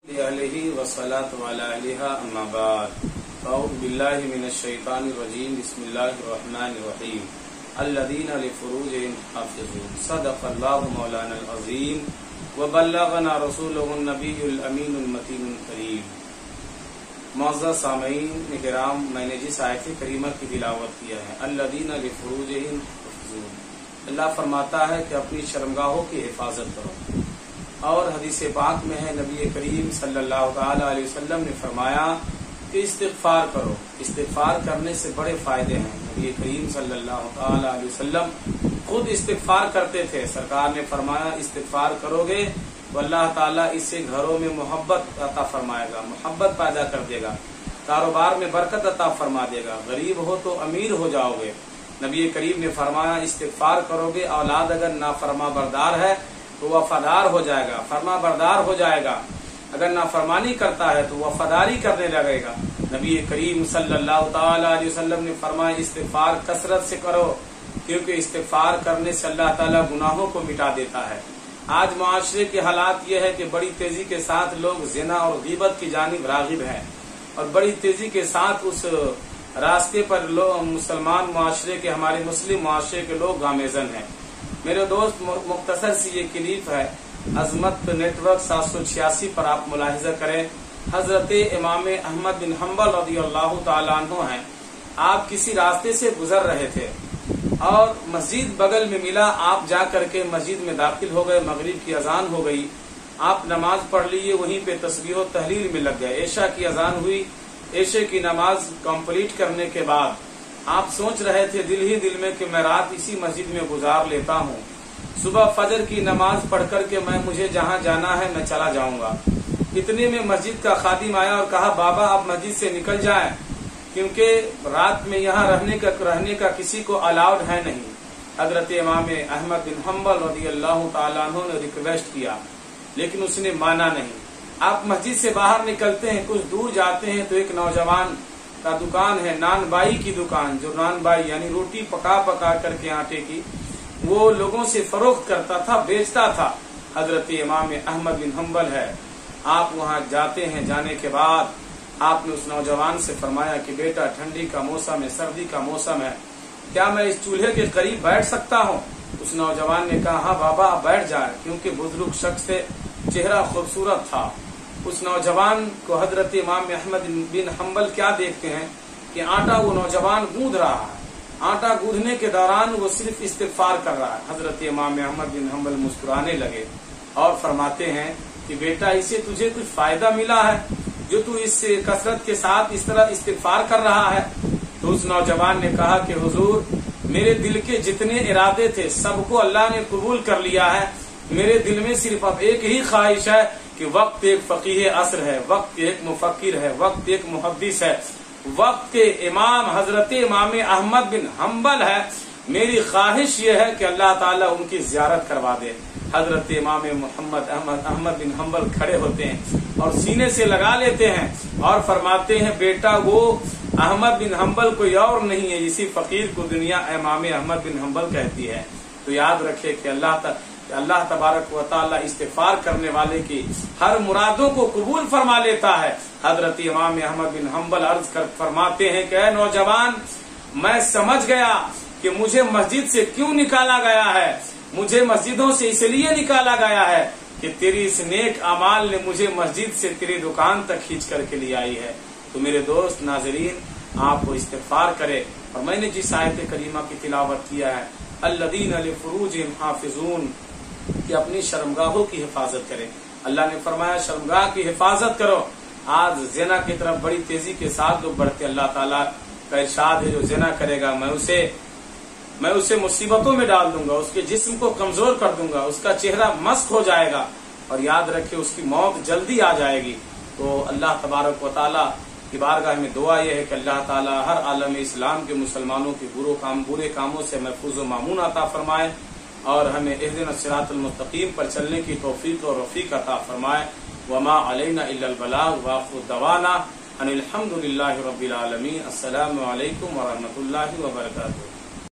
अम्मा बाद अऊज़ु बिल्लाहि मिनश शैतानिर रजीम बिस्मिल्लाहिर रहमानिर रहीम अल्लज़ीना लिफ़ुरूजिहिम हाफ़िज़ून सदक़ल्लाहु मौलानल अज़ीम व बल्लगना रसूलुहुन नबियुल अमीनुल मतीनुल करीम। मुअज़्ज़ज़ सामीईन किराम, मैंने जिस आयत करीमा की तिलावत किया है अल्लज़ीना लिफ़ुरूजिहिम हाफ़िज़ून, अल्लाह फरमाता है कि अपनी शर्मगाहों की हिफाजत करो। और हदीस पाक में है नबी करीम सल्लल्लाहु अलैहि वसल्लम ने फरमाया कि इस्तिग़फ़ार करो। इस्तिग़फ़ार करने से बड़े फायदे हैं। नबी करीम सल्लल्लाहु अलैहि वसल्लम खुद इस्तिग़फ़ार करते थे। सरकार ने फरमाया इस्तिग़फ़ार करोगे तो अल्लाह ताला इससे घरों में मोहब्बत अता फरमाएगा, मोहब्बत पैदा कर देगा, कारोबार में बरकत अता फरमा देगा, गरीब हो तो अमीर हो जाओगे। नबी करीम ने फरमाया इस्तिग़फ़ार करोगे, औलाद अगर नाफरमा बरदार है तो वफादार हो जाएगा, फरमा बरदार हो जाएगा, अगर नाफरमानी करता है तो वफादारी करने लगेगा। नबी करीम सल्लल्लाहु अलैहि वसल्लम ने फरमाया इस्तिग़फ़ार कसरत से करो, क्योंकि इस्तिग़फ़ार करने से अल्लाह ताला गुनाहों को मिटा देता है। आज मुआशरे के हालात ये है कि बड़ी तेजी के साथ लोग ज़िना और गीबत की जानिब राग़िब हैं और बड़ी तेजी के साथ उस रास्ते पर लोग मुसलमान मुआशरे के, हमारे मुस्लिम मुआशरे के लोग गामेज़न हैं। मेरे दोस्त, मुख्तसर सी ये क्लिप है, अज़मत नेटवर्क 786 पर आप मुलाहिजा करें। हजरत इमाम अहमद बिन हम्बल रज़ियल्लाहु ताला अन्हु हैं। आप किसी रास्ते से गुजर रहे थे और मस्जिद बगल में मिला, आप जा करके मस्जिद में दाखिल हो गए। मगरिब की अजान हो गई, आप नमाज पढ़ लिए, वहीं पे तस्बीह और तहलील में लग गए। ऐशा की अजान हुई, ऐशे की नमाज कंप्लीट करने के बाद आप सोच रहे थे दिल ही दिल में कि मैं रात इसी मस्जिद में गुजार लेता हूँ, सुबह फजर की नमाज पढ़ करके मुझे जहाँ जाना है मैं चला जाऊंगा। इतने में मस्जिद का खादिम आया और कहा बाबा आप मस्जिद से निकल जाएं, क्योंकि रात में यहाँ रहने का किसी को अलाउड है नहीं। हजरत इमाम अहमद बिन हम्बल रज़ियल्लाहु ताला अन्हु ने रिक्वेस्ट किया, लेकिन उसने माना नहीं। आप मस्जिद से बाहर निकलते हैं, कुछ दूर जाते हैं तो एक नौजवान का दुकान है, नान बाई की दुकान, जो नान बाई यानी रोटी पका करके आटे की, वो लोगों से फरोख्त करता था, बेचता था। हजरत इमाम अहमद बिन हम्बल है। आप वहां जाते हैं, जाने के बाद आपने उस नौजवान से फरमाया कि बेटा ठंडी का मौसम है, सर्दी का मौसम है, क्या मैं इस चूल्हे के करीब बैठ सकता हूँ? उस नौजवान ने कहा हाँ बाबा आप बैठ जाए, क्योंकि बुजुर्ग शख्स से चेहरा खूबसूरत था। उस नौजवान को हजरत इमाम अहमद बिन हम्बल क्या देखते हैं कि आटा वो नौजवान गूंद रहा है, आटा गूंदने के दौरान वो सिर्फ इस्तिग़फ़ार कर रहा है। हजरत इमाम अहमद बिन हम्बल मुस्कुराने लगे और फरमाते हैं कि बेटा इससे तुझे कुछ फायदा मिला है जो तू इस कसरत के साथ इस तरह इस्तिग़फ़ार कर रहा है? तो उस नौजवान ने कहा कि हुजूर मेरे दिल के जितने इरादे थे सबको अल्लाह ने कबूल कर लिया है। मेरे दिल में सिर्फ अब एक ही ख्वाहिश है कि वक्त एक फकीह असर है, वक्त एक मुफक्किर है, वक्त एक मुहद्दिस है, वक्त के इमाम हजरत इमाम अहमद बिन हम्बल है। मेरी ख्वाहिश ये है कि अल्लाह ताला उनकी ज़ियारत करवा दे। हजरत इमाम अहमद बिन हम्बल खड़े होते हैं और सीने से लगा लेते हैं और फरमाते हैं बेटा वो अहमद बिन हम्बल कोई और नहीं है, इसी फकीर को दुनिया इमाम अहमद बिन हम्बल कहती है। तो याद रखे कि अल्लाह तबारक व तआला इस्तिग़फ़ार करने वाले की हर मुरादों को कबूल फरमा लेता है। हजरत इमाम अहमद बिन हम्बल अर्ज कर फरमाते हैं कि नौजवान मैं समझ गया कि मुझे मस्जिद से क्यों निकाला गया है। मुझे मस्जिदों से इसलिए निकाला गया है कि तेरी इस नेक अमाल ने मुझे मस्जिद से तेरी दुकान तक खींच करके ले आई है। तो मेरे दोस्त नाज़रीन, आप इस्तिग़फ़ार करें। और मैंने जिस आयत करीमा की तिलावत किया है अल्लज़ीना लिफ़ुरूजिहिम हाफ़िज़ून, कि अपनी शर्मगाहों की हिफाजत करें। अल्लाह ने फरमाया शर्मगाह की हिफाजत करो। आज ज़िना की तरफ बड़ी तेजी के साथ लोग बढ़ते। अल्लाह ताला का इरशाद है जो ज़िना करेगा मैं उसे मुसीबतों में डाल दूंगा, उसके जिस्म को कमजोर कर दूंगा, उसका चेहरा मस्क हो जाएगा और याद रखे उसकी मौत जल्दी आ जाएगी। तो अल्लाह तबारक व तआला की बारगाह में दुआ यह है कि अल्लाह ताला हर आलम इस्लाम के मुसलमानों के बुरे कामों से महफूज व मामून अता फरमाए और हमें इहदिनस सिरातल मुस्तकीम पर चलने की तौफीक और रफ़ीक अता फरमाए। वमा अलैना इल्लल बलाग व आखिरु दवाना अनिल हम्दुलिल्लाहि रब्बिल आलमीन। अस्सलामु अलैकुम व रहमतुल्लाहि व बरकातुहू।